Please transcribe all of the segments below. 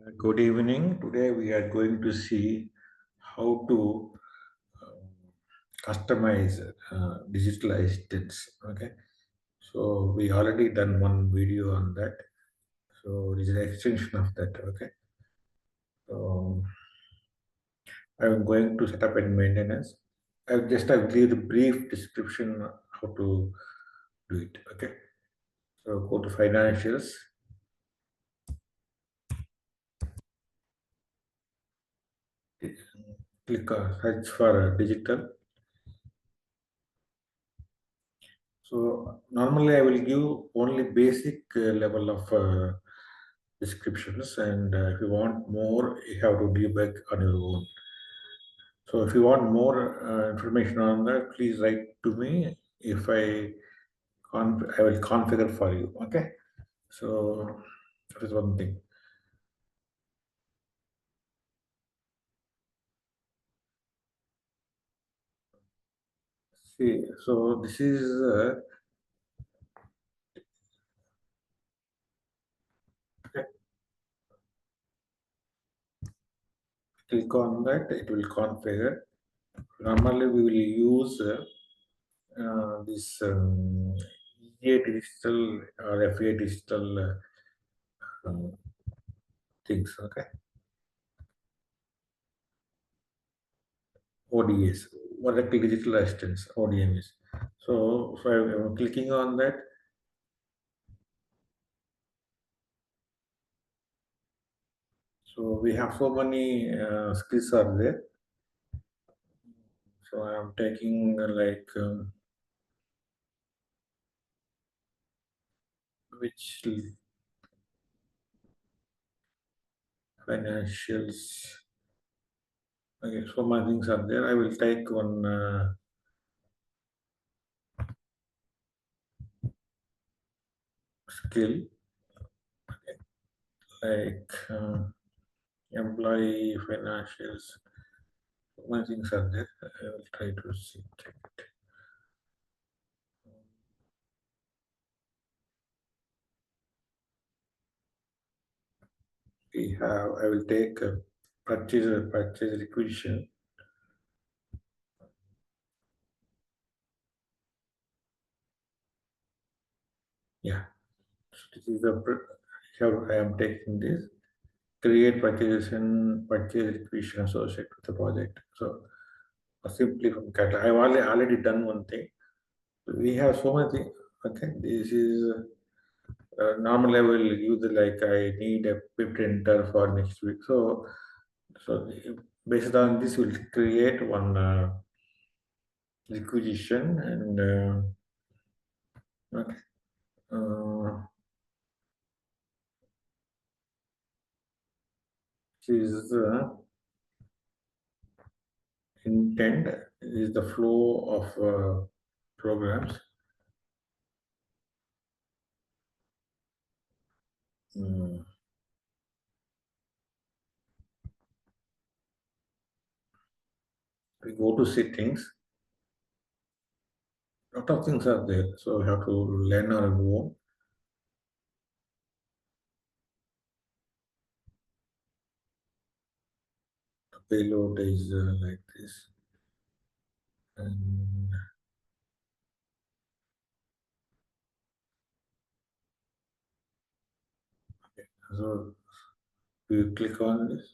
Good evening. Today we are going to see how to um, customize digital assistants. Okay, so we already done one video on that. So it is an extension of that. Okay, so I'm going to set up and maintenance. I'll give the brief description how to do it. Okay, so go to financials. Click on search for digital. So normally I will give only basic level of descriptions, and if you want more, you have to debug on your own. So if you want more information on that, please write to me. If I will configure for you. Okay. So that is one thing. See, so this is okay. Click on that. It will configure. Normally we will use this EA digital or FA digital um, things. Okay, ODAs, Oracle Digital Assistance, ODMs. So I'm clicking on that. So we have so many skills are there. So I'm taking which financials. Okay, so many things are there. I will take one skill like employee financials. So many things are there. I will try to see. We have. I will take purchase requisition. Yeah. So this is the how I am taking this. Create purchase and purchase requisition associated with the project. So simply from catalog. I've already done one thing. We have so many things. Okay. This is normally I will use like I need a printer for next week. So based on this, we'll create one requisition and okay. Uh, is intent is the flow of programs. Mm, we go to settings. Lot of things are there, so we have to learn our own. Payload is like this, and so we click on this.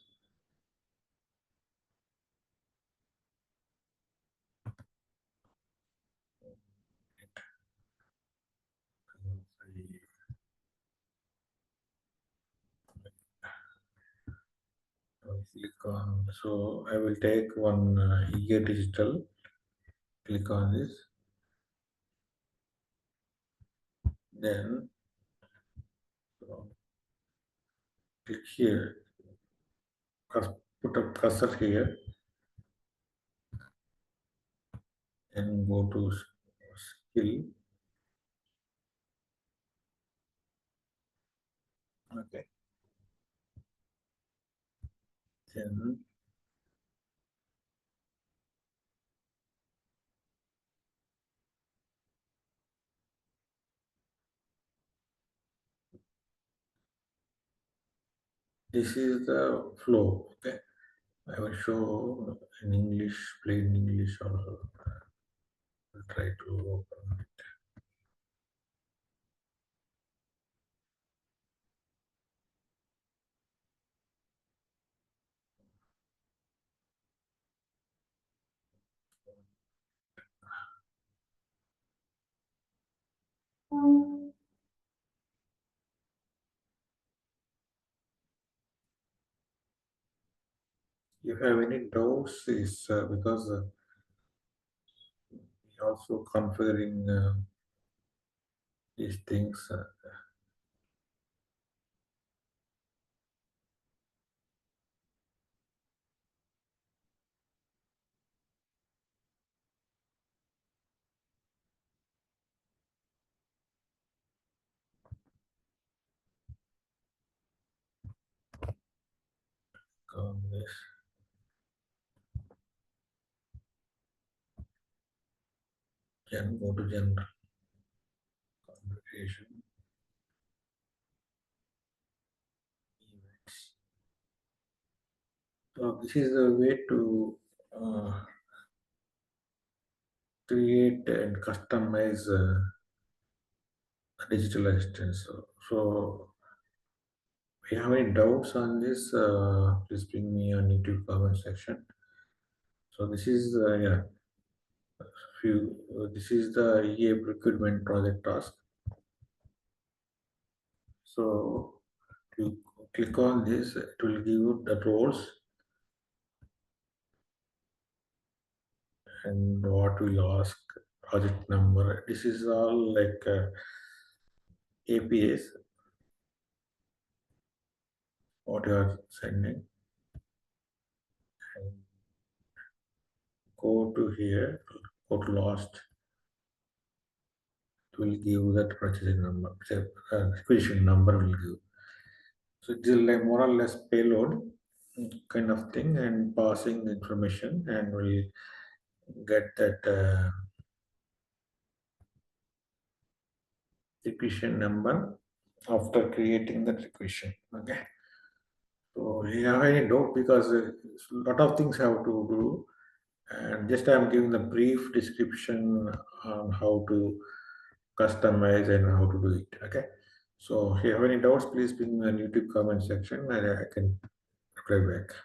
I click on. So I will take one EA digital. Click on this. Then so click here. Put a cursor here and go to skill. Okay. Then this is the flow. Okay, I will show in English, plain English also. I'll try to open. If you have any doubts, is because we also configuring these things. On this, go to general configuration events. So this is the way to uh, create and customize a digital assistant. So if you have any doubts on this, please bring me on YouTube comment section. So this is yeah, this is the EA procurement project task. So you click on this, it will give you the roles and what will ask project number. This is all like APIs, what you are sending. And go to here, go to last, it will give that purchasing number, acquisition number will give. So it is like more or less payload kind of thing and passing information and will get that equation number after creating that equation. Okay. So you have any doubt because a lot of things have to do, and just I'm giving the brief description on how to customize and how to do it. Okay. So if you have any doubts, please ping me on YouTube comment section and I can reply back.